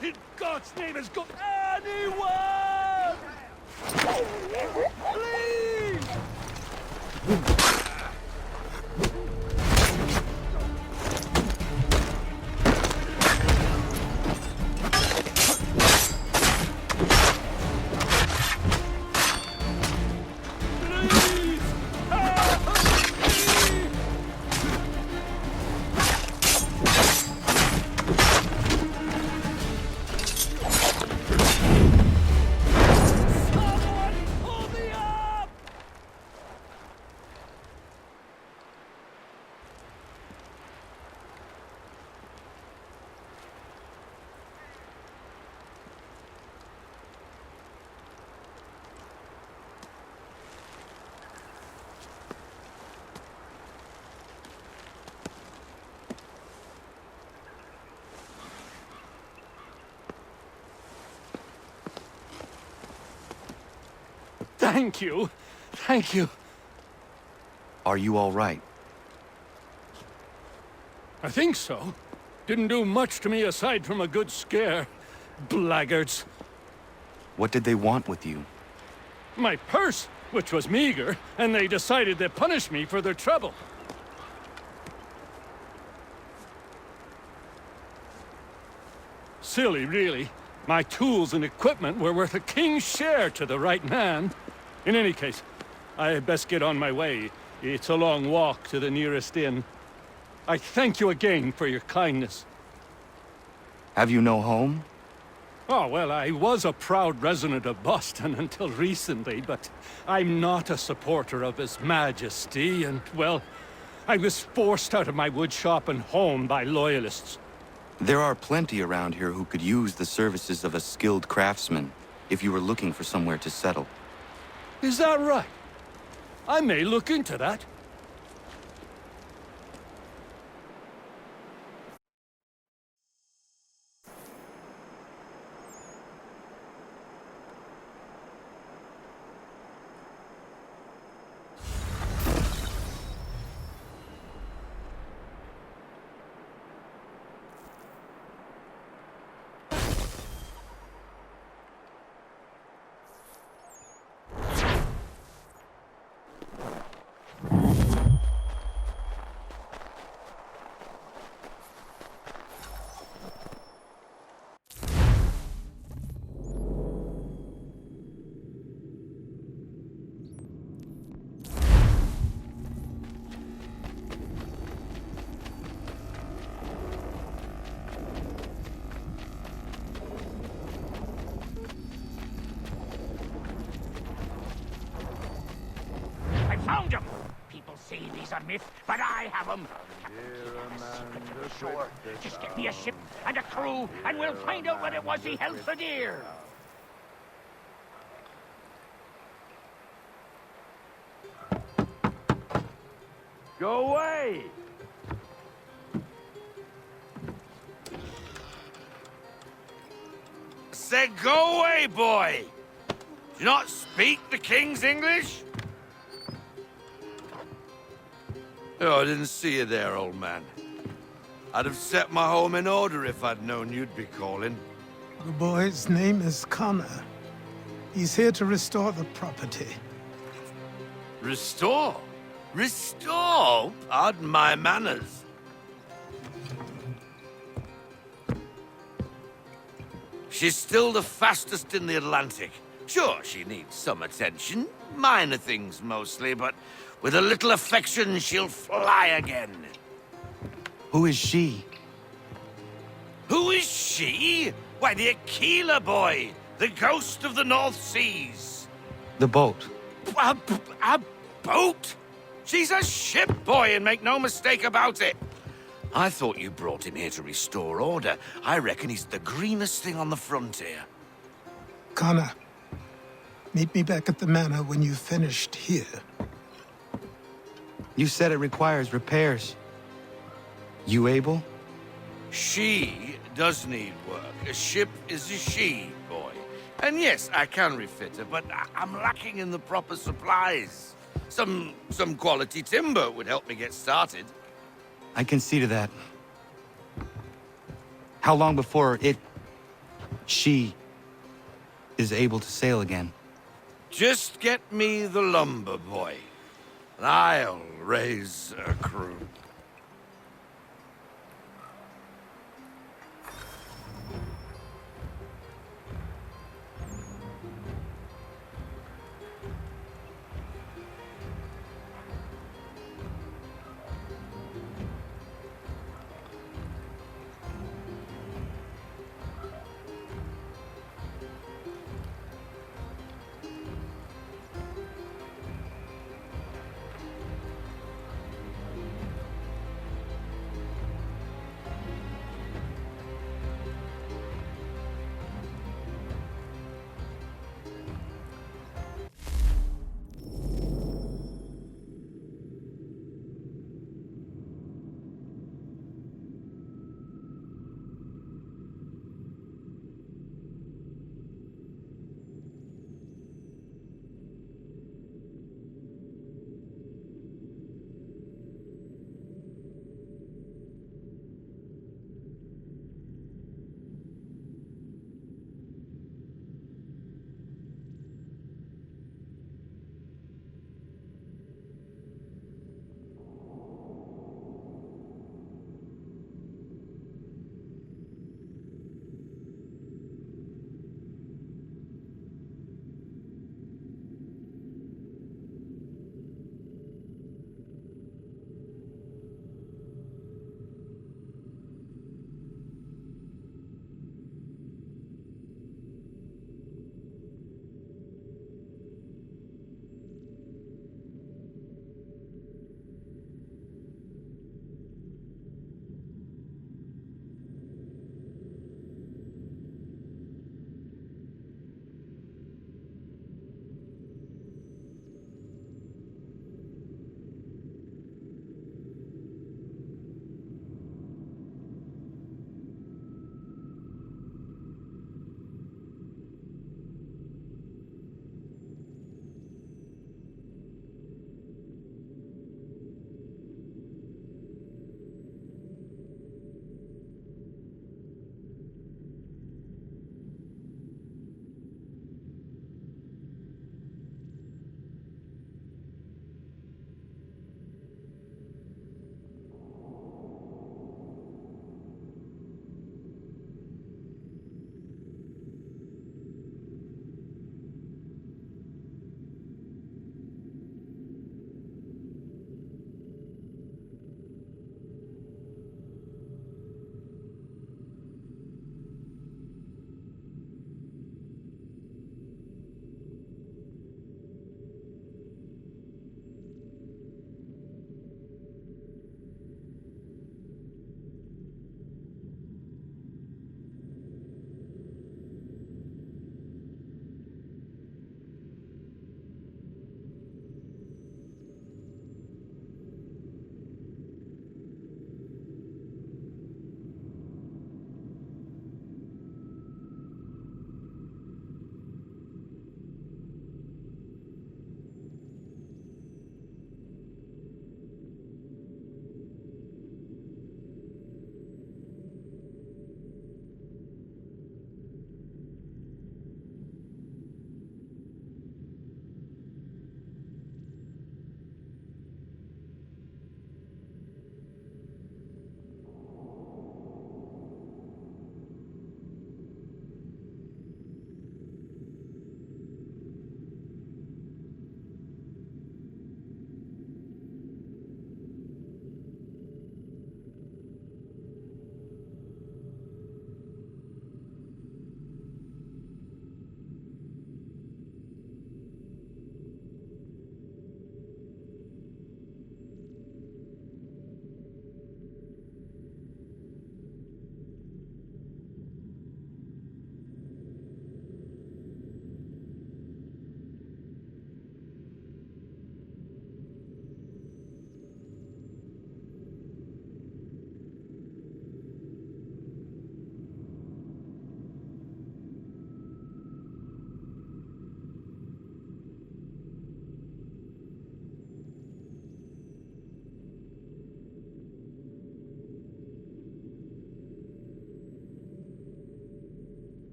What in God's name is going... Anyone! Please! Thank you. Thank you. Are you all right? I think so. Didn't do much to me aside from a good scare. Blackguards. What did they want with you? My purse, which was meager, and they decided to punish me for their trouble. Silly, really. My tools and equipment were worth a king's share to the right man. In any case, I had best get on my way. It's a long walk to the nearest inn. I thank you again for your kindness. Have you no home? Oh, well, I was a proud resident of Boston until recently, but I'm not a supporter of His Majesty, and, well, I was forced out of my woodshop and home by loyalists. There are plenty around here who could use the services of a skilled craftsman, if you were looking for somewhere to settle. Is that right? I may look into that. Found him! People say he's a myth, but I have him. Secret to the shore. Just get me a ship and a crew, and we'll find out what it was he held so dear. Go away! Said go away, boy! Do you not speak the King's English? Oh, I didn't see you there, old man. I'd have set my home in order if I'd known you'd be calling. The boy's name is Connor. He's here to restore the property. Restore? Restore? Pardon my manners. She's still the fastest in the Atlantic. Sure, she needs some attention. Minor things mostly, but with a little affection, she'll fly again. Who is she? Who is she? Why, the Aquila boy, the ghost of the North Seas. The boat. A boat? She's a ship, boy, and make no mistake about it. I thought you brought him here to restore order. I reckon he's the greenest thing on the frontier. Connor, meet me back at the manor when you've finished here. You said it requires repairs. You able? She does need work. A ship is a she, boy. And yes, I can refit her, but I'm lacking in the proper supplies. Some quality timber would help me get started. I can see to that. How long before it she is able to sail again. Just get me the lumber, boy, and I'll raise a crew.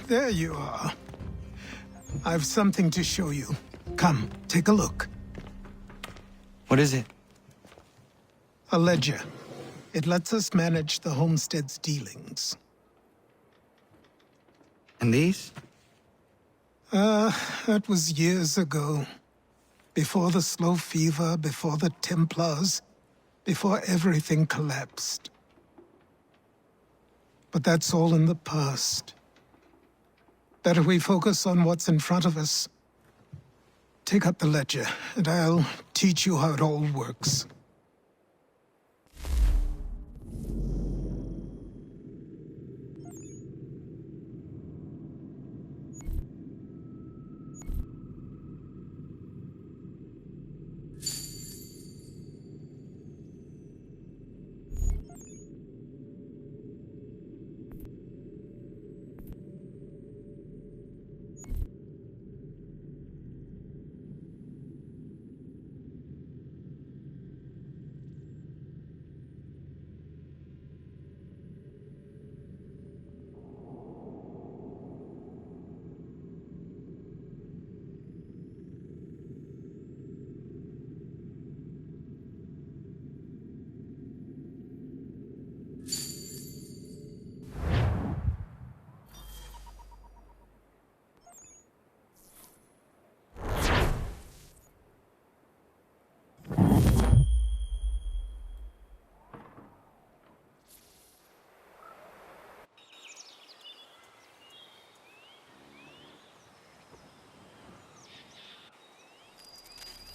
there you are. I've something to show you. Come, take a look. What is it? A ledger. It lets us manage the homestead's dealings. And these? That was years ago. Before the slow fever, before the Templars, before everything collapsed. But that's all in the past. Better we focus on what's in front of us. Take up the ledger, and I'll teach you how it all works.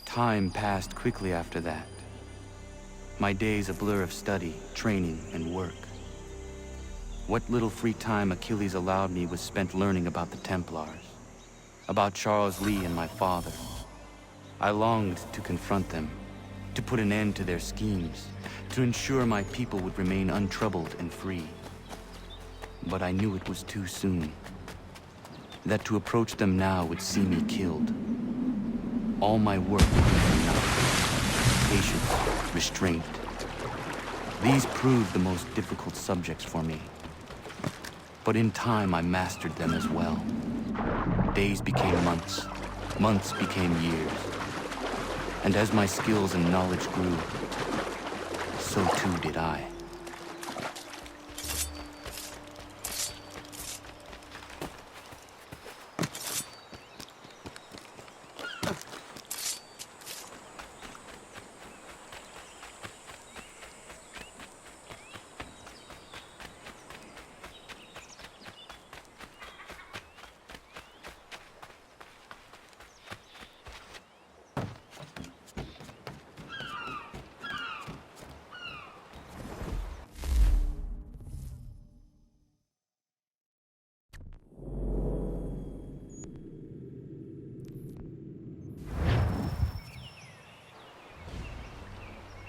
Time passed quickly after that. My days a blur of study, training, and work. What little free time Achilles allowed me was spent learning about the Templars, about Charles Lee and my father. I longed to confront them, to put an end to their schemes, to ensure my people would remain untroubled and free. But I knew it was too soon, that to approach them now would see me killed. All my work would be for nothing. Patience, restraint. These proved the most difficult subjects for me. But in time, I mastered them as well. Days became months. Months became years. And as my skills and knowledge grew, so too did I.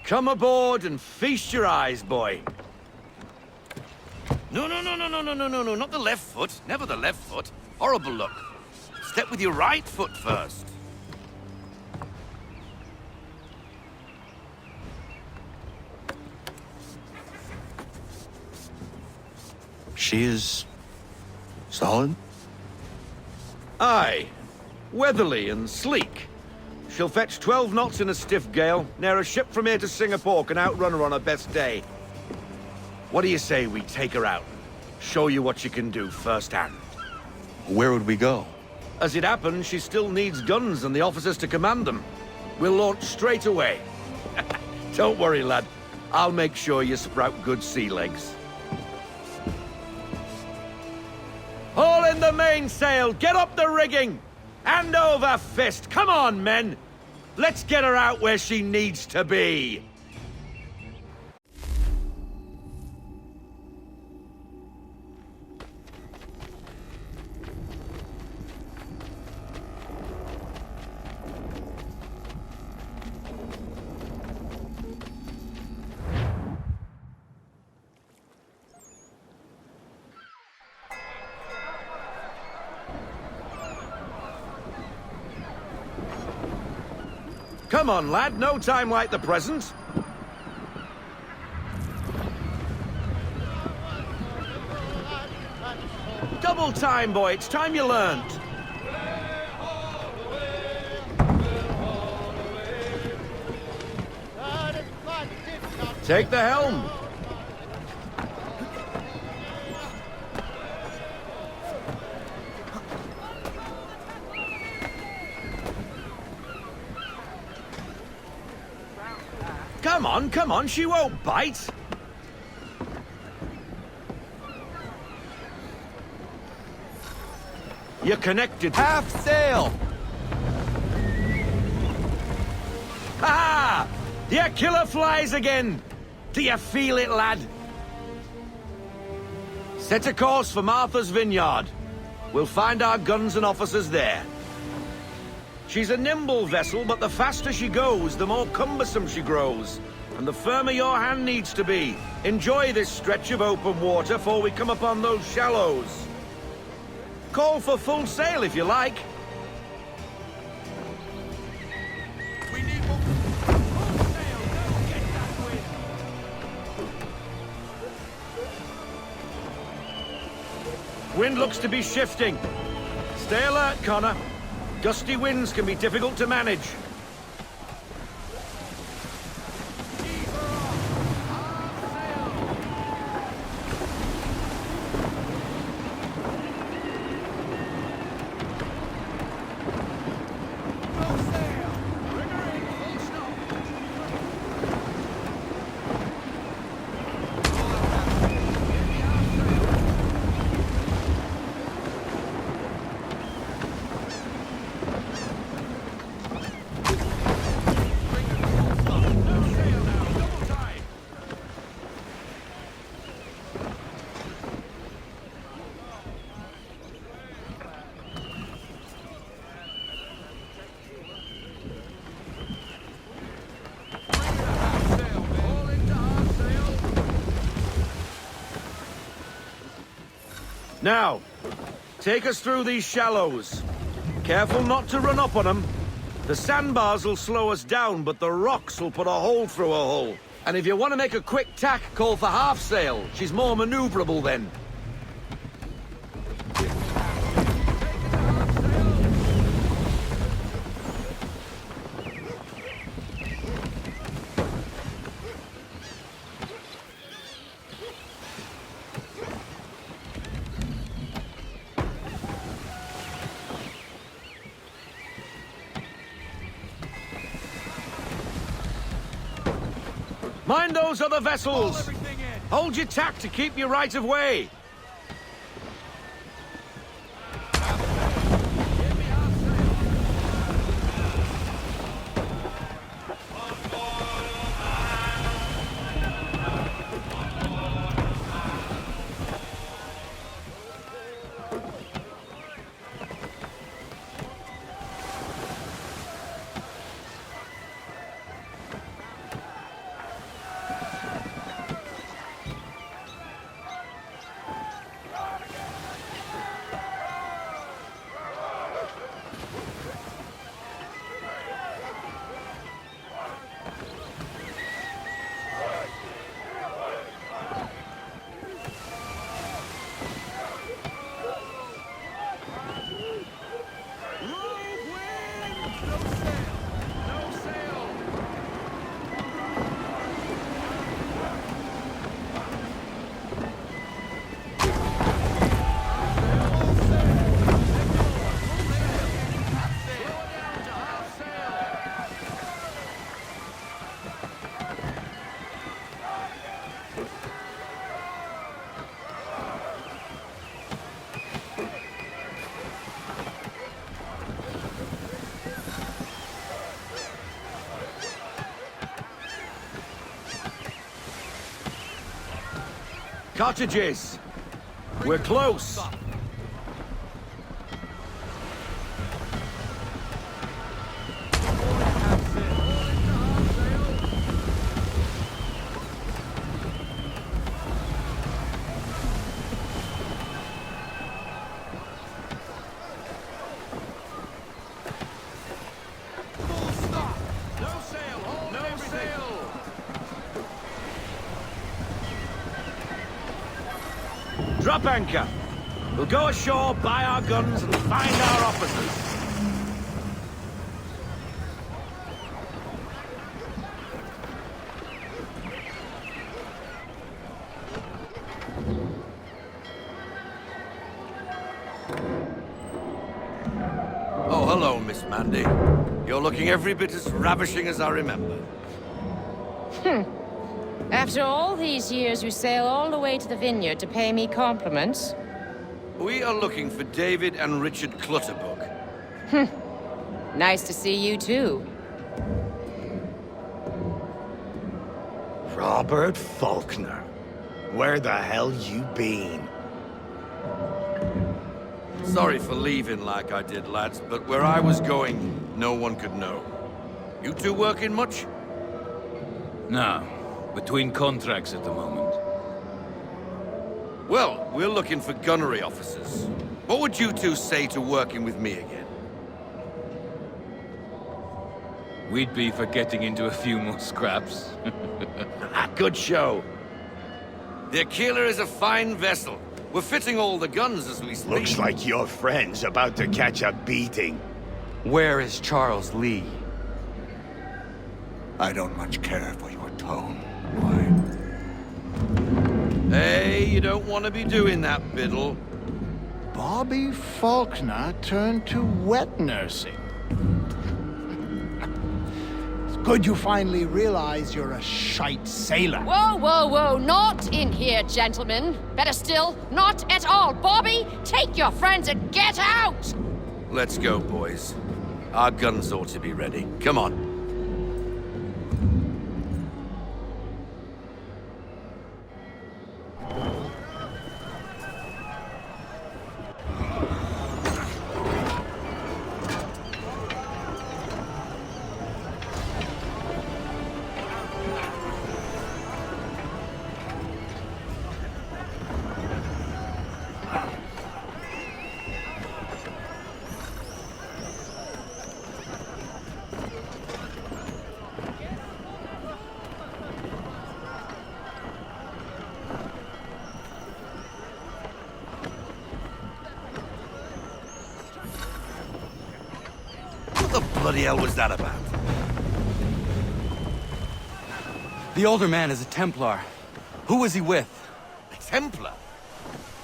Come aboard and feast your eyes, boy. No, not the left foot. Never the left foot. Horrible look. Step with your right foot first. She is solid? Aye. Weatherly and sleek. She'll fetch 12 knots in a stiff gale. Ne'er a ship from here to Singapore can outrun her on her best day. What do you say we take her out? Show you what she can do firsthand. Where would we go? As it happens, she still needs guns and the officers to command them. We'll launch straight away. Don't worry, lad. I'll make sure you sprout good sea legs. Haul in the mainsail! Get up the rigging! Hand over fist! Come on, men! Let's get her out where she needs to be! Come on, lad. No time like the present. Go Double time, boy. It's time you learned. Take the helm. Come on, she won't bite. You're connected. Half sail! Ha! Your killer flies again! Do you feel it, lad? Set a course for Martha's Vineyard. We'll find our guns and officers there. She's a nimble vessel, but the faster she goes, the more cumbersome she grows. And the firmer your hand needs to be. Enjoy this stretch of open water before we come upon those shallows. Call for full sail if you like. We need more. Full sail. Don't get that wind. Wind looks to be shifting. Stay alert, Connor. Gusty winds can be difficult to manage. Now, take us through these shallows. Careful not to run up on them. The sandbars will slow us down, but the rocks will put a hole through a hole. And if you want to make a quick tack, call for half sail. She's more maneuverable then. Mind those other vessels! Hold your tack to keep your right of way! Cottages! We're close! Drop anchor! We'll go ashore, buy our guns, and find our officers. Oh, hello, Miss Mandy. You're looking every bit as ravishing as I remember. After all these years, you sail all the way to the vineyard to pay me compliments? We are looking for David and Richard Clutterbuck. Nice to see you, too. Robert Faulkner. Where the hell you been? Sorry for leaving like I did, lads, but where I was going, no one could know. You two working much? No. Between contracts at the moment. Well, we're looking for gunnery officers. What would you two say to working with me again? We'd be for getting into a few more scraps. Good show. The Aquila is a fine vessel. We're fitting all the guns as we speak. Looks like your friend's about to catch a beating. Where is Charles Lee? I don't much care for your tone. Hey, you don't want to be doing that, Biddle. Bobby Faulkner turned to wet nursing. It's good you finally realize you're a shite sailor. Whoa, whoa, whoa, not in here, gentlemen. Better still, not at all. Bobby, take your friends and get out! Let's go, boys. Our guns ought to be ready. Come on. What the bloody hell was that about? The older man is a Templar. Who was he with? A Templar?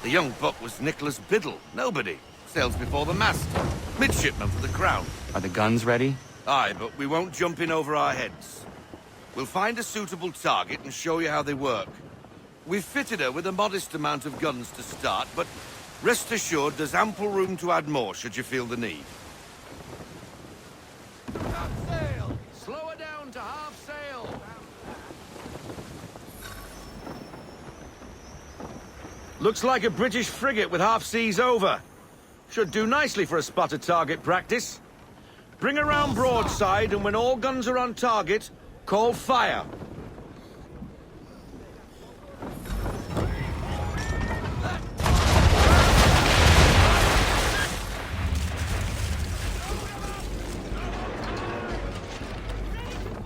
The young buck was Nicholas Biddle. Nobody. Sails before the mast. Midshipman for the Crown. Are the guns ready? Aye, but we won't jump in over our heads. We'll find a suitable target and show you how they work. We've fitted her with a modest amount of guns to start, but rest assured there's ample room to add more should you feel the need. Half sail! Slow her down to half sail! Looks like a British frigate with half seas over. Should do nicely for a spotted target practice. Bring her round broadside, and when all guns are on target, call fire.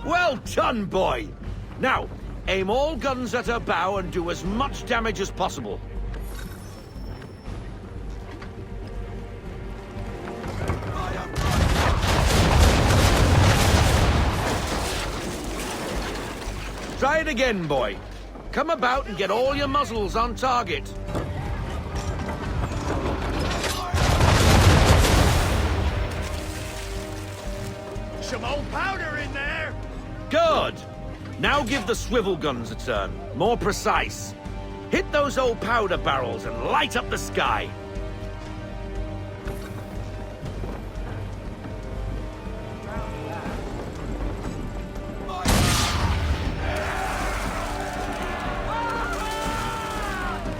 Well done, boy! Now, aim all guns at her bow and do as much damage as possible. Try it again, boy. Come about and get all your muzzles on target. Some old powder in there! Good! Now give the swivel guns a turn. More precise. Hit those old powder barrels and light up the sky.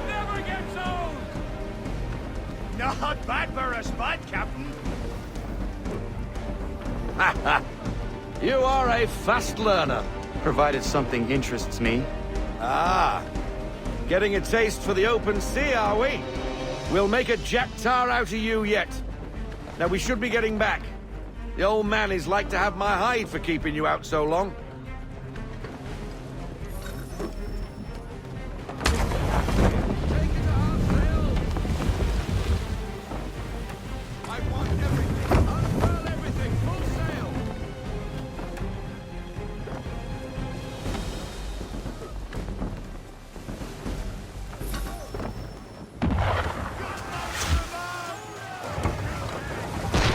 Never gets old! Not bad for a spot, Captain. You are a fast learner. Provided something interests me. Ah, getting a taste for the open sea, are we? We'll make a jack tar out of you yet. Now we should be getting back. The old man is like to have my hide for keeping you out so long.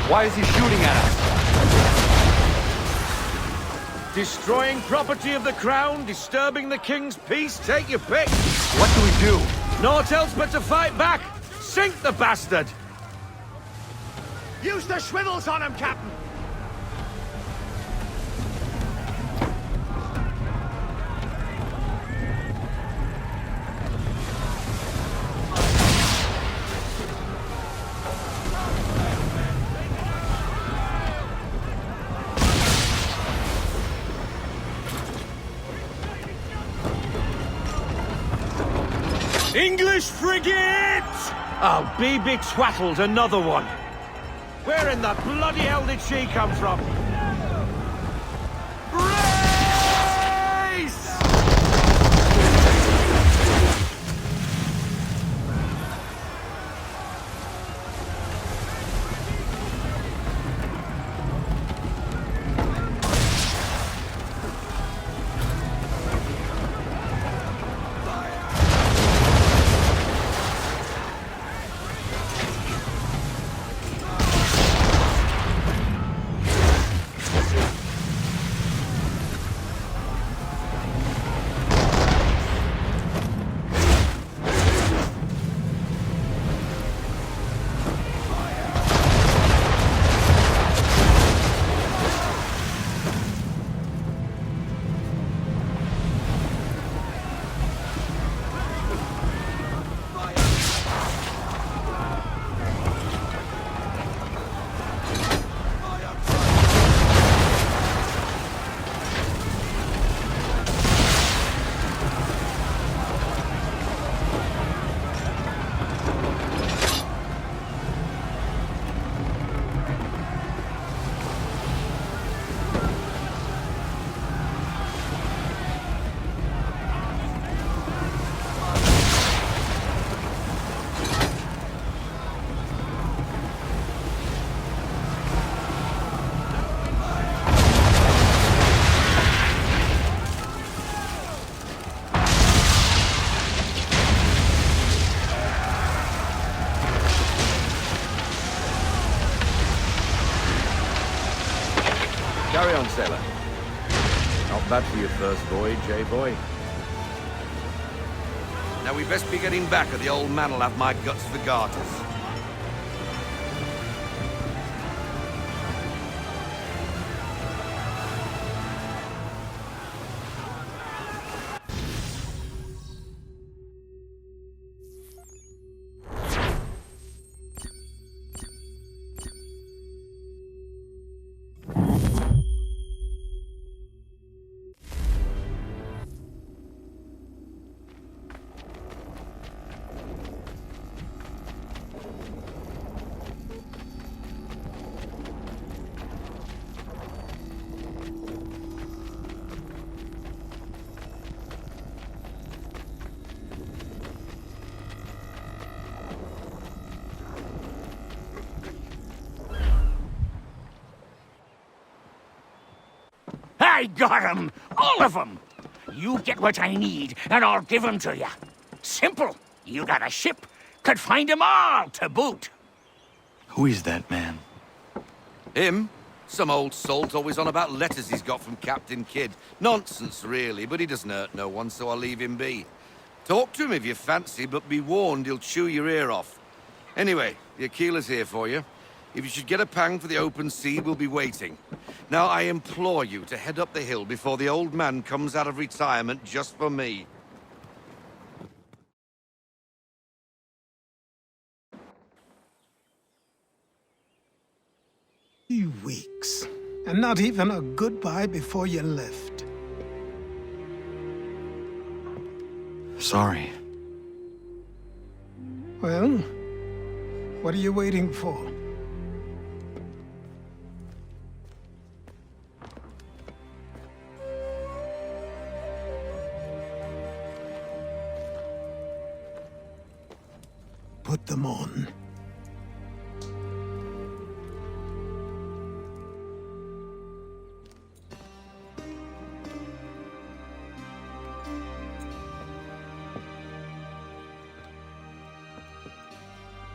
Why is he shooting at us? Destroying property of the crown, disturbing the king's peace, take your pick. What do we do? Naught else but to fight back. Sink the bastard. Use the swivels on him, Captain! English frigate! Oh, be twaddled, another one. Where in the bloody hell did she come from? Brace! Carry on, sailor. Not bad for your first voyage, eh, boy? Now we best be getting back, or the old man'll have my guts for garters. I got 'em! All of 'em! You get what I need, and I'll give 'em to you. Simple. You got a ship, could find 'em all to boot. Who is that man? Him? Some old salt always on about letters he's got from Captain Kidd. Nonsense, really, but he doesn't hurt no one, so I'll leave him be. Talk to him if you fancy, but be warned he'll chew your ear off. Anyway, the Aquila's here for you. If you should get a pang for the open sea, we'll be waiting. Now, I implore you to head up the hill before the old man comes out of retirement just for me. 3 weeks, and not even a goodbye before you left. Sorry. Well, what are you waiting for? Put them on.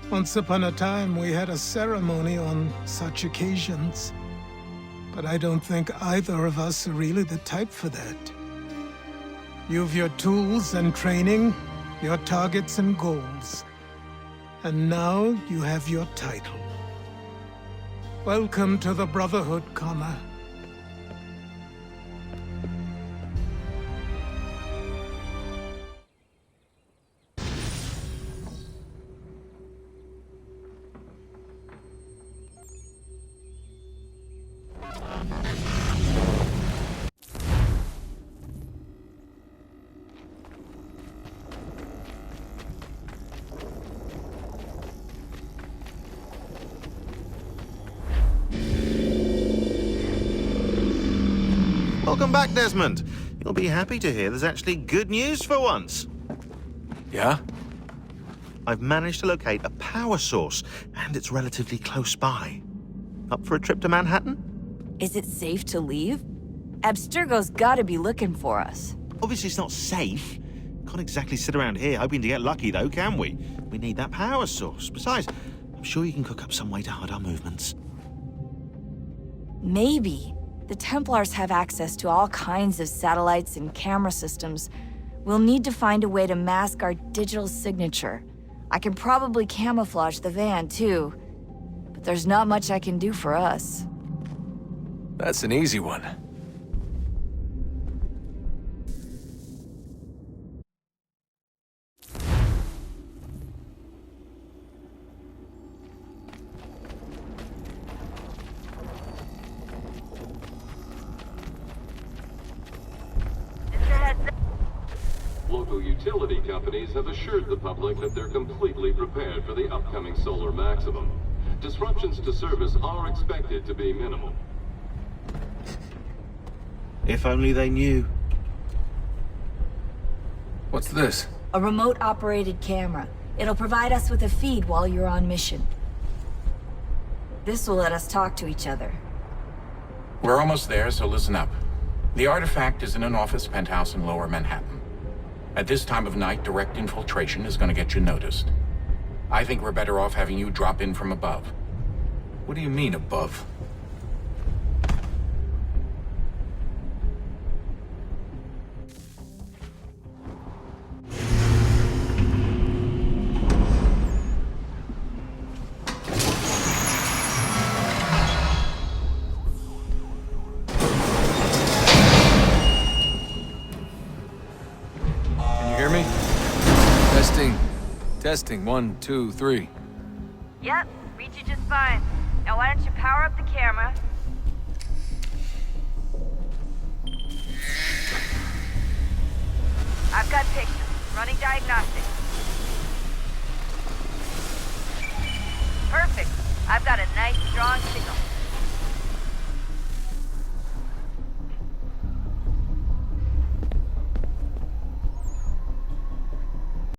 Once upon a time, we had a ceremony on such occasions. But I don't think either of us are really the type for that. You've your tools and training, your targets and goals. And now you have your title. Welcome to the Brotherhood, Connor. Welcome back, Desmond. You'll be happy to hear there's actually good news for once. Yeah? I've managed to locate a power source, and it's relatively close by. Up for a trip to Manhattan? Is it safe to leave? Abstergo's gotta be looking for us. Obviously it's not safe. Can't exactly sit around here hoping to get lucky, though, can we? We need that power source. Besides, I'm sure you can cook up some way to hide our movements. Maybe. The Templars have access to all kinds of satellites and camera systems. We'll need to find a way to mask our digital signature. I can probably camouflage the van, too. But there's not much I can do for us. That's an easy one. Local utility companies have assured the public that they're completely prepared for the upcoming solar maximum. Disruptions to service are expected to be minimal. If only they knew. What's this? A remote-operated camera. It'll provide us with a feed while you're on mission. This will let us talk to each other. We're almost there, so listen up. The artifact is in an office penthouse in Lower Manhattan. At this time of night, direct infiltration is going to get you noticed. I think we're better off having you drop in from above. What do you mean, above? Testing, 1, 2, 3. Yep, read you just fine. Now why don't you power up the camera? I've got pictures. Running diagnostics. Perfect. I've got a nice, strong signal.